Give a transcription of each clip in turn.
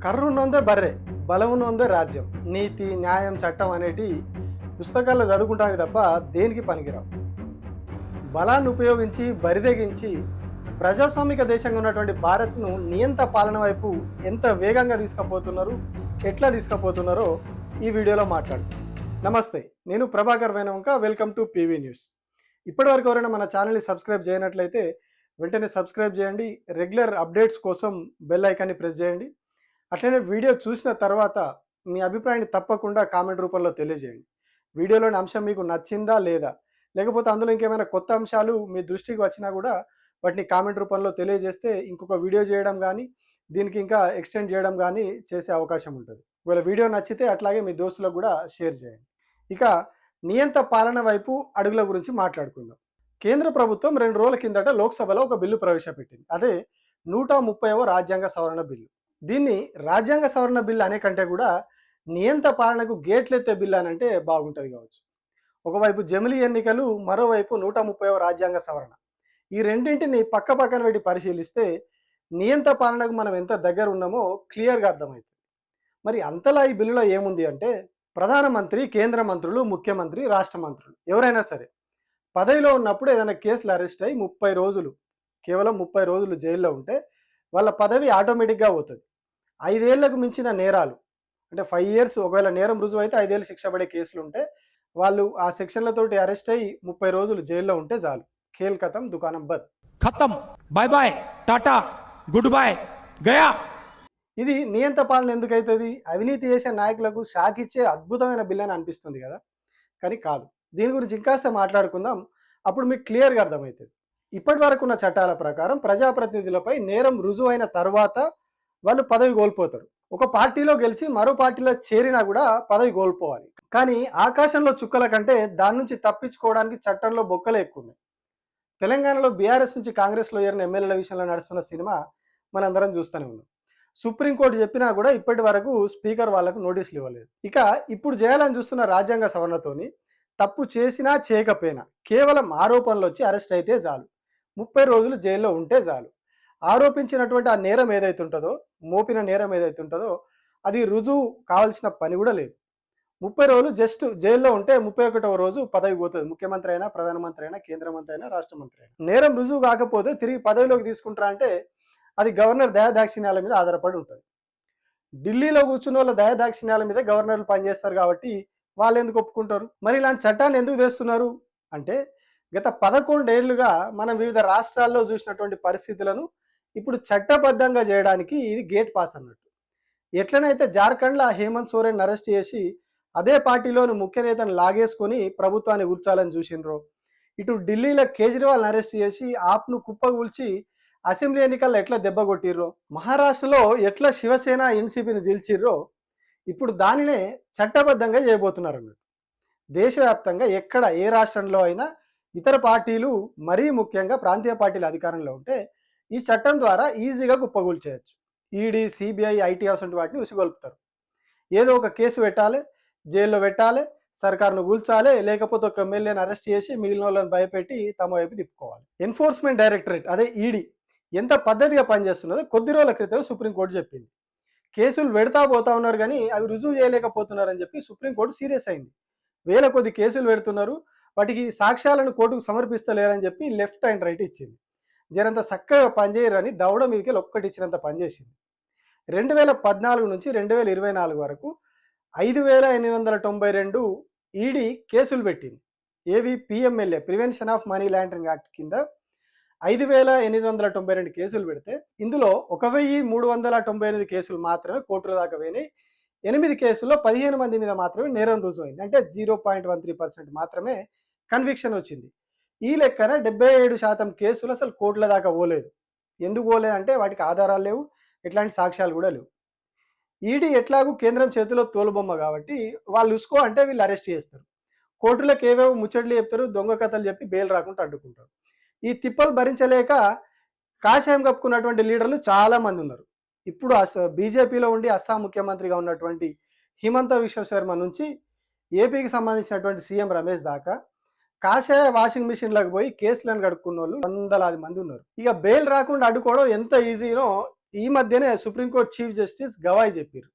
కర్రున్నొందే బర్రె, బలమున్నొందే రాజ్యం, నీతి న్యాయం చట్టం అనేటి పుస్తకాల్లో చదువుకుంటానికి తప్ప దేనికి పనికిరావు. బలాన్ని ఉపయోగించి బరిదెగించి ప్రజాస్వామిక దేశంగా ఉన్నటువంటి భారత్ను నియంత పాలన వైపు ఎంత వేగంగా తీసుకుపోతున్నారు, ఎట్లా తీసుకుపోతున్నారో ఈ వీడియోలో మాట్లాడుతాం. నమస్తే, నేను Prabhakar Venavanka. Welcome to PV news. ఇప్పటివరకు ఎవరైనా మన ఛానల్ని సబ్స్క్రైబ్ చేయనట్లయితే వెంటనే సబ్స్క్రైబ్ చేయండి. రెగ్యులర్ అప్డేట్స్ కోసం బెల్ ఐకాన్ని ప్రెస్ చేయండి. అట్లనే వీడియో చూసిన తర్వాత మీ అభిప్రాయాన్ని తప్పకుండా కామెంట్ రూపంలో తెలియజేయండి. వీడియోలోని అంశం మీకు నచ్చిందా లేదా, లేకపోతే అందులో ఇంకేమైనా కొత్త అంశాలు మీ దృష్టికి వచ్చినా కూడా వాటిని కామెంట్ రూపంలో తెలియజేస్తే ఇంకొక వీడియో చేయడం కానీ, దీనికి ఇంకా ఎక్స్టెండ్ చేయడం కానీ చేసే అవకాశం ఉంటుంది. ఒకవేళ వీడియో నచ్చితే అట్లాగే మీ దోస్తులకు కూడా షేర్ చేయండి. ఇక నియంత పాలన వైపు అడుగుల గురించి మాట్లాడుకుందాం. కేంద్ర ప్రభుత్వం 2 రోజుల కిందట లోక్సభలో ఒక బిల్లు ప్రవేశపెట్టింది. అదే 130వ రాజ్యాంగ సవరణ బిల్లు. దీన్ని రాజ్యాంగ సవరణ బిల్లు అనే కంటే కూడా నియంత పాలనకు గేట్లెత్తే బిల్లు అని అంటే బాగుంటుంది కావచ్చు. ఒకవైపు జమిలీ ఎన్నికలు, మరోవైపు 130వ రాజ్యాంగ సవరణ. ఈ రెండింటిని పక్క పక్కన పెట్టి పరిశీలిస్తే నియంత పాలనకు మనం ఎంత దగ్గర ఉన్నామో క్లియర్గా అర్థమవుతుంది. మరి అంతలా ఈ బిల్లులో ఏముంది అంటే, ప్రధానమంత్రి, కేంద్ర మంత్రులు, ముఖ్యమంత్రి, రాష్ట్ర మంత్రులు ఎవరైనా సరే పదవిలో ఉన్నప్పుడు ఏదైనా కేసులు అరెస్ట్ అయ్యి 30 రోజులు, కేవలం 30 రోజులు జైల్లో ఉంటే వాళ్ళ పదవి ఆటోమేటిక్గా పోతుంది. 5 ఏళ్లకు మించిన నేరాలు అంటే 5 ఇయర్స్, ఒకవేళ నేరం రుజువు అయితే 5 ఏళ్ళు శిక్ష పడే కేసులు ఉంటే వాళ్ళు ఆ సెక్షన్లతోటి అరెస్ట్ అయ్యి 30 రోజులు జైల్లో ఉంటే చాలు, ఖేల్ ఖతం దుకాణం బద్. खत्म, bye bye, ta-ta, goodbye, गया. ఇది నియంత పాలన ఎందుకు అవుతుంది? అవినీతి చేసే నాయకులకు షాక్ ఇచ్చే అద్భుతమైన బిల్ అని అనిపిస్తుంది కదా, కానీ కాదు. దీని గురించి ఇంకాస్త మాట్లాడుకుందాం, అప్పుడు మీకు క్లియర్గా అర్థమవుతుంది. ఇప్పటి వరకు ఉన్న చట్టాల ప్రకారం ప్రజాప్రతినిధులపై నేరం రుజువైన తర్వాత వాళ్ళు పదవి కోల్పోతారు. ఒక పార్టీలో గెలిచి మరో పార్టీలో చేరినా కూడా పదవి కోల్పోవాలి. కానీ ఆకాశంలో చుక్కల కంటే దాని నుంచి తప్పించుకోవడానికి చట్టంలో బొక్కలే ఎక్కువ ఉన్నాయి. తెలంగాణలో బీఆర్ఎస్ నుంచి కాంగ్రెస్లో ఏరిన ఎమ్మెల్యేల విషయంలో నడుస్తున్న సినిమా మనందరం చూస్తూనే ఉన్నాం. సుప్రీంకోర్టు చెప్పినా కూడా ఇప్పటి వరకు స్పీకర్ వాళ్ళకు నోటీసులు ఇవ్వలేదు. ఇక ఇప్పుడు చేయాలని చూస్తున్న రాజ్యాంగ సవరణతోని తప్పు చేసినా చేయకపోయినా కేవలం ఆరోపణలు వచ్చి అరెస్ట్ అయితే చాలు, 30 రోజులు జైల్లో ఉంటే చాలు. ఆరోపించినటువంటి ఆ నేరం ఏదైతే ఉంటుందో, మోపిన నేరం ఏదైతే ఉంటుందో అది రుజువు కావాల్సిన పని కూడా లేదు. 30 రోజులు జస్ట్ జైల్లో ఉంటే 31వ రోజు పదవి పోతుంది. ముఖ్యమంత్రి అయినా, ప్రధానమంత్రి అయినా, కేంద్ర మంత్రి అయినా, రాష్ట్ర మంత్రి అయినా. నేరం రుజువు కాకపోతే తిరిగి పదవిలోకి తీసుకుంటారా అంటే అది గవర్నర్ దయాదాక్షిణ్యాల మీద ఆధారపడి ఉంటుంది. ఢిల్లీలో కూర్చున్న వాళ్ళ దయాదాక్షిణ్యాల మీద గవర్నర్లు పనిచేస్తారు కాబట్టి వాళ్ళు ఎందుకు ఒప్పుకుంటారు? మరి ఇలాంటి చట్టాన్ని ఎందుకు తెస్తున్నారు అంటే, గత 11 ఏళ్లుగా మనం వివిధ రాష్ట్రాల్లో చూసినటువంటి పరిస్థితులను ఇప్పుడు చట్టబద్ధంగా చేయడానికి ఇది గేట్ పాస్ అన్నట్టు. ఎట్లనైతే జార్ఖండ్లో హేమంత్ సోరెన్ అరెస్ట్ చేసి అదే పార్టీలోని ముఖ్య నేతను లాగేసుకొని ప్రభుత్వాన్ని కూల్చాలని చూసినరో, ఇటు ఢిల్లీలో కేజ్రీవాల్ని అరెస్ట్ చేసి ఆప్ను కుప్పగూల్చి అసెంబ్లీ ఎన్నికల్లో ఎట్లా దెబ్బ కొట్టిర్రో, మహారాష్ట్రలో ఎట్లా శివసేన ఎన్సీపీని జీల్చిర్రో, ఇప్పుడు దానినే చట్టబద్ధంగా చేయబోతున్నారు అన్నట్టు. దేశవ్యాప్తంగా ఎక్కడ ఏ రాష్ట్రంలో అయినా ఇతర పార్టీలు, మరీ ముఖ్యంగా ప్రాంతీయ పార్టీలు అధికారంలో ఉంటే ఈ చట్టం ద్వారా ఈజీగా కుప్పగూల్చేయచ్చు. ఈడీ, సిబిఐ, ఐటీ అసంటి వాటిని ఉసిగొల్పుతారు. ఏదో ఒక కేసు పెట్టాలి, జైల్లో పెట్టాలి, సర్కారును కూల్చాలి, లేకపోతే ఒక ఎమ్మెల్యేని అరెస్ట్ చేసి మిగిలిన వాళ్ళని భయపెట్టి తమ వైపు తిప్పుకోవాలి. ఎన్ఫోర్స్మెంట్ డైరెక్టరేట్ అదే ఈడీ ఎంత పద్ధతిగా పనిచేస్తున్నదో కొద్ది రోజుల క్రితం సుప్రీంకోర్టు చెప్పింది. కేసులు పెడతా పోతా ఉన్నారు కానీ అవి రుజువు చేయలేకపోతున్నారని చెప్పి సుప్రీంకోర్టు సీరియస్ అయింది. వేల కొద్ది కేసులు పెడుతున్నారు, వాటికి సాక్ష్యాలను కోర్టుకు సమర్పిస్తలేరని చెప్పి లెఫ్ట్ అండ్ రైట్ ఇచ్చింది. జరంత చక్కగా పనిచేయరని దవడ మీదకి ఒక్కటి ఇచ్చినంత పనిచేసింది. 2014 నుంచి 2024 వరకు 5892 ఈడీ కేసులు పెట్టింది. ఏవి? PMLA, prevention of money laundering act కింద 5892 కేసులు పెడితే ఇందులో 1398 కేసులు మాత్రమే కోర్టుల దాకా పోయినాయి. 8 కేసుల్లో 15 మంది మీద మాత్రమే నేరం రుజువైంది. అంటే 0.13% మాత్రమే కన్విక్షన్ వచ్చింది. ఈ లెక్కన 77% కేసులు అసలు కోర్టుల దాకా పోలేదు. ఎందుకు పోలేదంటే వాటికి ఆధారాలు లేవు, ఎట్లాంటి సాక్ష్యాలు కూడా లేవు. ఈడీ ఎట్లాగూ కేంద్రం చేతిలో తోలుబొమ్మ కాబట్టి వాళ్ళు ఉసుకో అంటే వీళ్ళు అరెస్ట్ చేస్తారు. కోర్టులకు ఏవేవో ముచ్చట్లు చెప్తారు, దొంగ కథలు చెప్పి బెయిల్ రాకుండా అడ్డుకుంటారు. ఈ తిప్పలు భరించలేక కాషాయం కప్పుకున్నటువంటి లీడర్లు చాలామంది ఉన్నారు. ఇప్పుడు బీజేపీలో ఉండి అస్సాం ముఖ్యమంత్రిగా ఉన్నటువంటి హిమంత విశ్వ శర్మ నుంచి ఏపీకి సంబంధించినటువంటి సీఎం రమేష్ దాకా కాషాయ వాషింగ్ మిషన్లకు పోయి కేసులను కడుక్కున్న వాళ్ళు వందలాది మంది ఉన్నారు. ఇక బెయిల్ రాకుండా అడ్డుకోవడం ఎంత ఈజీనో ఈ మధ్యనే సుప్రీంకోర్టు చీఫ్ జస్టిస్ గవాయ్ చెప్పారు,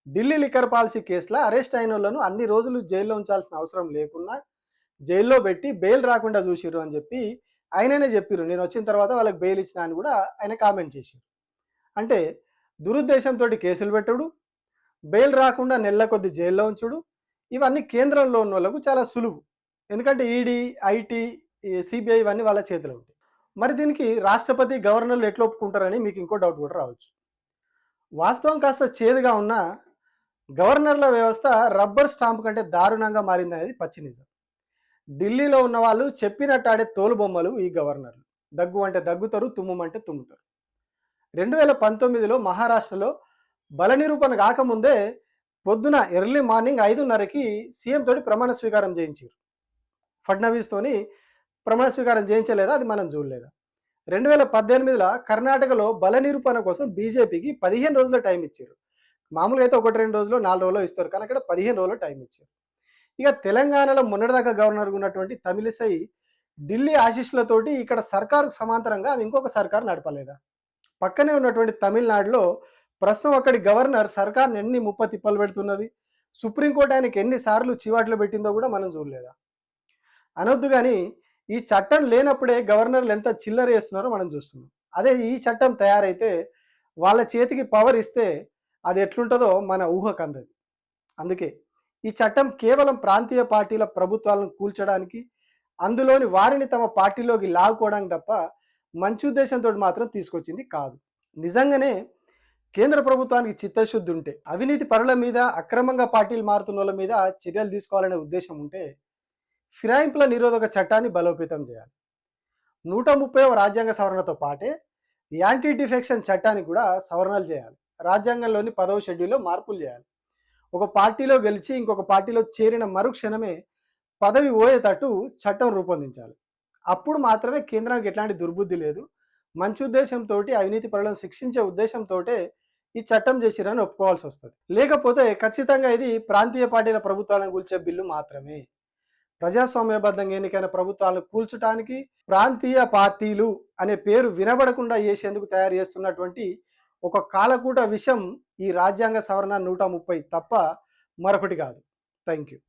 ఢిల్లీ లిక్కర్ పాలసీ కేసులో అరెస్ట్ అయిన వాళ్ళను అన్ని రోజులు జైల్లో ఉంచాల్సిన అవసరం లేకున్నా జైల్లో పెట్టి బెయిల్ రాకుండా చూసిర్రు అని చెప్పి ఆయననే చెప్పారు. నేను వచ్చిన తర్వాత వాళ్ళకి బెయిల్ ఇచ్చిన అని కూడా ఆయన కామెంట్ చేశారు. అంటే దురుద్దేశంతో కేసులు పెట్టుడు, బెయిల్ రాకుండా నెలల కొద్ది జైల్లో ఉంచుడు, ఇవన్నీ కేంద్రంలో ఉన్న వాళ్ళకు చాలా సులువు. ఎందుకంటే ఈడీ, ఐటీ, సిబిఐ ఇవన్నీ వాళ్ళ చేతిలో ఉంటాయి. మరి దీనికి రాష్ట్రపతి, గవర్నర్లు ఎట్లా ఒప్పుకుంటారని మీకు ఇంకో డౌట్ కూడా రావచ్చు. వాస్తవం కాస్త చేదుగా ఉన్న గవర్నర్ల వ్యవస్థ రబ్బర్ స్టాంప్ కంటే దారుణంగా మారింది అనేది పచ్చి నిజం. ఢిల్లీలో ఉన్న వాళ్ళు చెప్పినట్టు ఆడే తోలుబొమ్మలు ఈ గవర్నర్లు. దగ్గు అంటే దగ్గుతారు, తుమ్ముమంటే తుమ్ముతారు. 2019లో మహారాష్ట్రలో బల నిరూపణ కాకముందే పొద్దున ఎర్లీ మార్నింగ్ 5:30కి సీఎం తోటి ప్రమాణ స్వీకారం చేయించారు. ఫడ్నవీస్ తోని ప్రమాణ స్వీకారం చేయించలేదా, అది మనం చూడలేదా? 2018లో కర్ణాటకలో బల నిరూపణ కోసం బీజేపీకి 15 రోజుల టైం ఇచ్చారు. మామూలుగా అయితే 1-2 రోజులు 4 రోజులు ఇస్తారు, కానీ అక్కడ 15 రోజులు టైం ఇచ్చారు. ఇక తెలంగాణలో మొన్నటిదాకా గవర్నర్గా ఉన్నటువంటి తమిళిసై ఢిల్లీ ఆశీస్సులతోటి ఇక్కడ సర్కారుకు సమాంతరంగా ఆమె ఇంకొక సర్కారు నడపలేదా? పక్కనే ఉన్నటువంటి తమిళనాడులో ప్రస్తుతం అక్కడి గవర్నర్ సర్కార్ని ఎన్ని ముప్ప తిప్పలు పెడుతున్నది, సుప్రీంకోర్టు ఆయనకి ఎన్నిసార్లు చివాట్లు పెట్టిందో కూడా మనం చూడలేదా? అనొద్దు కానీ ఈ చట్టం లేనప్పుడే గవర్నర్లు ఎంత చిల్లర చేస్తున్నారో మనం చూస్తున్నాం. అదే ఈ చట్టం తయారైతే వాళ్ళ చేతికి పవర్ ఇస్తే అది ఎట్లుంటుందో మన ఊహకు అందదు. అందుకే ఈ చట్టం కేవలం ప్రాంతీయ పార్టీల ప్రభుత్వాలను కూల్చడానికి, అందులోని వారిని తమ పార్టీలోకి లాగుకోవడానికి తప్ప మంచి ఉద్దేశంతో మాత్రం తీసుకొచ్చింది కాదు. నిజంగానే కేంద్ర ప్రభుత్వానికి చిత్తశుద్ధి ఉంటే, అవినీతి పరుల మీద, అక్రమంగా పార్టీలు మారుతున్న వాళ్ళ మీద చర్యలు తీసుకోవాలనే ఉద్దేశం ఉంటే ఫిరాయింపుల నిరోధక చట్టాన్ని బలోపేతం చేయాలి. 130వ రాజ్యాంగ సవరణతో పాటే యాంటీ డిఫెక్షన్ చట్టానికి కూడా సవరణలు చేయాలి. రాజ్యాంగంలోని 10వ షెడ్యూల్లో మార్పులు చేయాలి. ఒక పార్టీలో గెలిచి ఇంకొక పార్టీలో చేరిన మరుక్షణమే పదవి పోయేటట్టు చట్టం రూపొందించాలి. అప్పుడు మాత్రమే కేంద్రానికి ఎట్లాంటి దుర్బుద్ధి లేదు, మంచి ఉద్దేశంతో, అవినీతి పరులను శిక్షించే ఉద్దేశంతో ఈ చట్టం చేసిరని ఒప్పుకోవాల్సి వస్తుంది. లేకపోతే ఖచ్చితంగా ఇది ప్రాంతీయ పార్టీల ప్రభుత్వాలను కూల్చే బిల్లు మాత్రమే. ప్రజాస్వామ్యబద్ధంగా ఎన్నికైన ప్రభుత్వాలను కూల్చడానికి ప్రాంతీయ పార్టీలు అనే పేరు వినబడకుండా చేసేందుకు తయారు చేస్తున్నటువంటి ఒక కాలకూట విషయం ఈ రాజ్యాంగ సవరణ 130 తప్ప మరొకటి కాదు. Thank you.